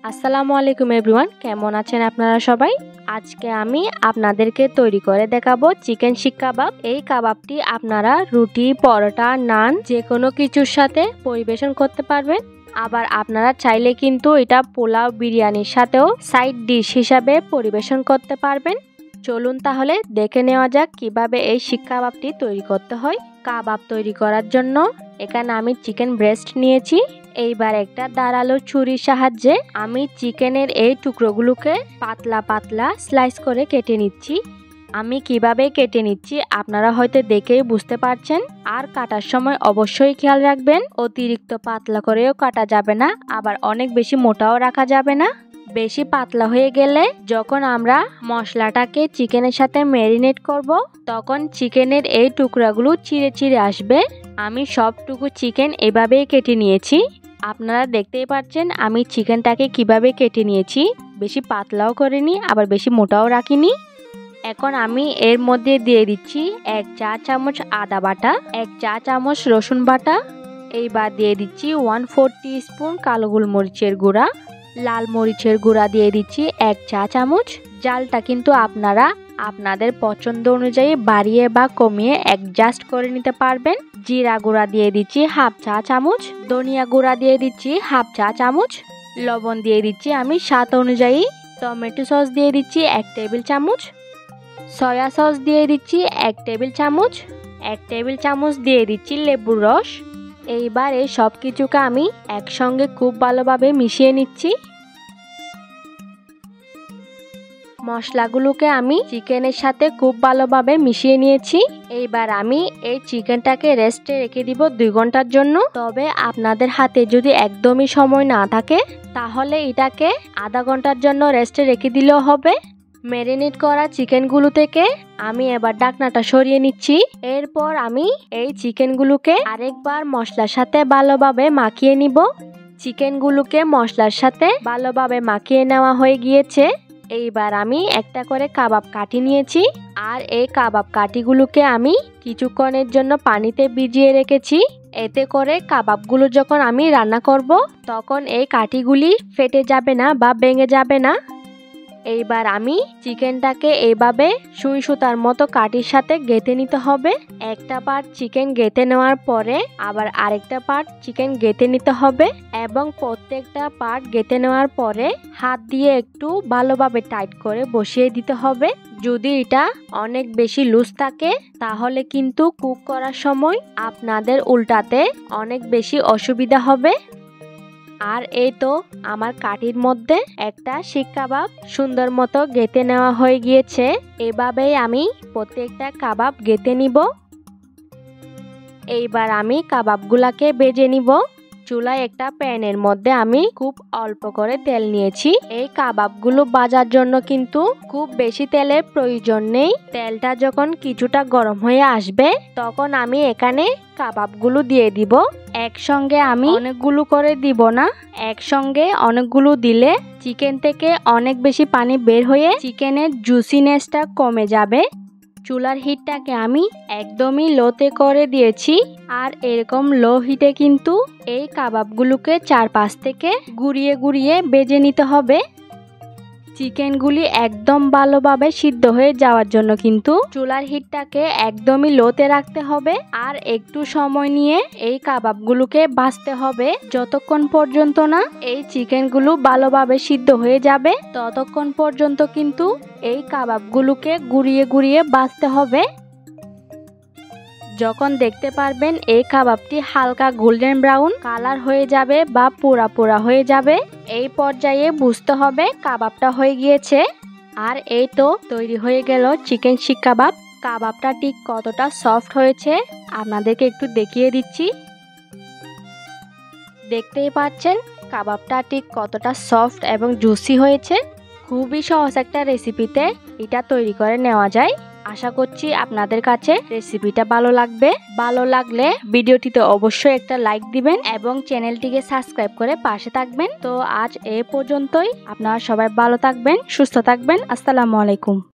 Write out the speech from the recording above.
আসসালামু আলাইকুম এভরিওয়ান, কেমন আছেন আপনারা সবাই? আজকে আমি আপনাদেরকে তৈরি করে দেখাবো চিকেন শিক কাবাব। এই কাবাবটি আপনারা রুটি, পরোটা, নান যে কোনো কিছুর সাথে পরিবেশন করতে পারবেন। আবার আপনারা চাইলে কিন্তু এটা পোলাও, বিরিয়ানির সাথেও সাইড ডিশ হিসাবে পরিবেশন করতে পারবেন। চলুন তাহলে দেখে নেওয়া যাক কিভাবে এই শিক কাবাবটি তৈরি করতে হয়। কাবাব তৈরি করার জন্য এখানে আমি চিকেন ব্রেস্ট নিয়েছি। এইবার একটা ধারালো ছুরির সাহায্যে আমি চিকেনের এই টুকরোগুলোকে পাতলা পাতলা স্লাইস করে কেটে নিচ্ছি। আমি কিভাবে কেটে নিচ্ছি আপনারা হয়তো দেখেই বুঝতে পারছেন। আর কাটার সময় অবশ্যই খেয়াল রাখবেন, অতিরিক্ত পাতলা করেও কাটা যাবে না, আবার অনেক বেশি মোটাও রাখা যাবে না। বেশি পাতলা হয়ে গেলে যখন আমরা মশলাটাকে চিকেনের সাথে ম্যারিনেট করব, তখন চিকেনের এই টুকরাগুলো চিড়ে চিড়ে আসবে। আমি সবটুকু চিকেন এভাবেই কেটে নিয়েছি। আপনারা দেখতেই পাচ্ছেন আমি চিকেনটাকে কিভাবে কেটে নিয়েছি। বেশি পাতলাও করিনি, আবার বেশি মোটাও রাখিনি। এখন আমি এর মধ্যে দিয়ে দিচ্ছি 1 চা চামচ আদা বাটা, 1 চা চামচ রসুন বাটা। এইবার দিয়ে দিচ্ছি 1/4 টিস্পুন কালো গোলমরিচের গুঁড়া, লাল মরিচের গুঁড়া দিয়ে দিচ্ছি 1 চা চামচ। জালটা কিন্তু আপনারা আপনাদের পছন্দ অনুযায়ী বাড়িয়ে বা কমিয়ে অ্যাডজাস্ট করে নিতে পারবেন। জিরা গুঁড়া দিয়ে দিচ্ছি 1/2 চা চামচ, ধনিয়া গুঁড়া দিয়ে দিচ্ছি 1/2 চা চামচ, লবণ দিয়ে দিচ্ছি আমি স্বাদ অনুযায়ী, টমেটো সস দিয়ে দিচ্ছি 1 টেবিল চামচ, সয়া সস দিয়ে দিচ্ছি 1 টেবিল চামচ, 1 টেবিল চামচ দিয়ে দিচ্ছি লেবুর রস। এইবার এই সব কিছুকে আমি একসঙ্গে খুব ভালোভাবে মিশিয়ে নিচ্ছি। মশলাগুলোকে আমি চিকেনের সাথে খুব ভালোভাবে মিশিয়ে নিয়েছি। এইবার আমি এই চিকেনটাকে রেস্টে রেখে দিব 2 ঘন্টার জন্য। তবে আপনাদের হাতে যদি একদমই সময় না থাকে তাহলে এটাকে আধা ঘন্টার জন্য রেস্টে রেখে দিলেও হবে। ম্যারিনেট করা চিকেনগুলো থেকে আমি এবার ঢাকনাটা সরিয়ে নিচ্ছি। এরপর আমি এই চিকেনগুলোকে আরেকবার মশলার সাথে ভালোভাবে মাখিয়ে নিব। চিকেনগুলোকে মশলার সাথে ভালোভাবে মাখিয়ে নেওয়া হয়ে গিয়েছে। এইবার আমি একটা করে কাবাব কাটি নিয়েছি, আর এই কাবাব কাটিগুলোকে আমি কিছুক্ষণের জন্য পানিতে ভিজিয়ে রেখেছি। এতে করে কাবাবগুলো যখন আমি রান্না করব তখন এই কাটিগুলি ফেটে যাবে না বা ভেঙে যাবে না। এইবার আমি চিকেনটাকে এইভাবে সুই সুতার মতো কাঠির সাথে গেঁথে নিতে হবে। একটা পার্ট চিকেন গেঁথে নেওয়ার পরে আবার আরেকটা পার্ট চিকেন গেঁথে নিতে হবে, এবং প্রত্যেকটা পার্ট গেঁথে নেওয়ার পরে হাত দিয়ে একটু ভালোভাবে টাইট করে বসিয়ে দিতে হবে। যদি এটা অনেক বেশি লুজ থাকে তাহলে কিন্তু কুক করার সময় আপনাদের উল্টাতে অনেক বেশি অসুবিধা হবে। আর এই তো আমার কাঠির মধ্যে একটা শিক কাবাব সুন্দর মতো গেঁথে নেওয়া হয়ে গিয়েছে। এভাবেই আমি প্রত্যেকটা কাবাব গেঁথে নিব। এইবার আমি কাবাবগুলাকে ভেজে নিব। চুলায় একটা প্যানের মধ্যে আমি খুব অল্প করে তেল নিয়েছি। এই কাবাবগুলো ভাজার জন্য কিন্তু খুব বেশি তেলের প্রয়োজন নেই। তেলটা যখন কিছুটা গরম হয়ে আসবে তখন আমি এখানে কাবাবগুলো দিয়ে দিব। একসঙ্গে আমি অনেকগুলো করে দিব না, একসঙ্গে অনেকগুলো দিলে চিকেন থেকে অনেক বেশি পানি বের হয়ে চিকেনের জুসিনেসটা কমে যাবে। চুলার হিটটাকে আমি একদমই লোতে করে দিয়েছি। আর এরকম লো হিটে কিন্তু এই কাবাবগুলোকে 4-5 থেকে ঘুরিয়ে ঘুরিয়ে ভেজে নিতে হবে। চিকেনগুলি একদম ভালোভাবে সিদ্ধ হয়ে যাওয়ার জন্য কিন্তু চুলার হিটটাকে একদমই লোতে রাখতে হবে। আর একটু সময় নিয়ে এই কাবাবগুলোকে ভাজতে হবে। যতক্ষণ পর্যন্ত না এই চিকেনগুলো ভালোভাবে সিদ্ধ হয়ে যাবে ততক্ষণ পর্যন্ত কিন্তু এই কাবাবগুলোকে ঘুরিয়ে ঘুরিয়ে ভাজতে হবে। যখন দেখতে পারবেন এই কাবাবটি হালকা গোল্ডেন ব্রাউন কালার হয়ে যাবে বা পোড়া পোড়া হয়ে যাবে, এই পর্যায়ে বুঝতে হবে কাবাবটা হয়ে গিয়েছে। আর এই তো তৈরি হয়ে গেল চিকেন শিক কাবাব। কাবাবটা ঠিক কতটা সফট হয়েছে আপনাদেরকে একটু দেখিয়ে দিচ্ছি। দেখতেই পাচ্ছেন কাবাবটা ঠিক কতটা সফট এবং জুসি হয়েছে। খুবই সহজ একটা রেসিপিতে এটা তৈরি করে নেওয়া যায়। আশা করছি আপনাদের কাছে রেসিপিটা ভালো লাগবে। ভালো লাগলে ভিডিওটিতে অবশ্যই একটা লাইক দিবেন এবং চ্যানেলটিকে সাবস্ক্রাইব করে পাশে থাকবেন। তো আজ এ পর্যন্তই। আপনারা সবাই ভালো থাকবেন, সুস্থ থাকবেন। আসসালামু আলাইকুম।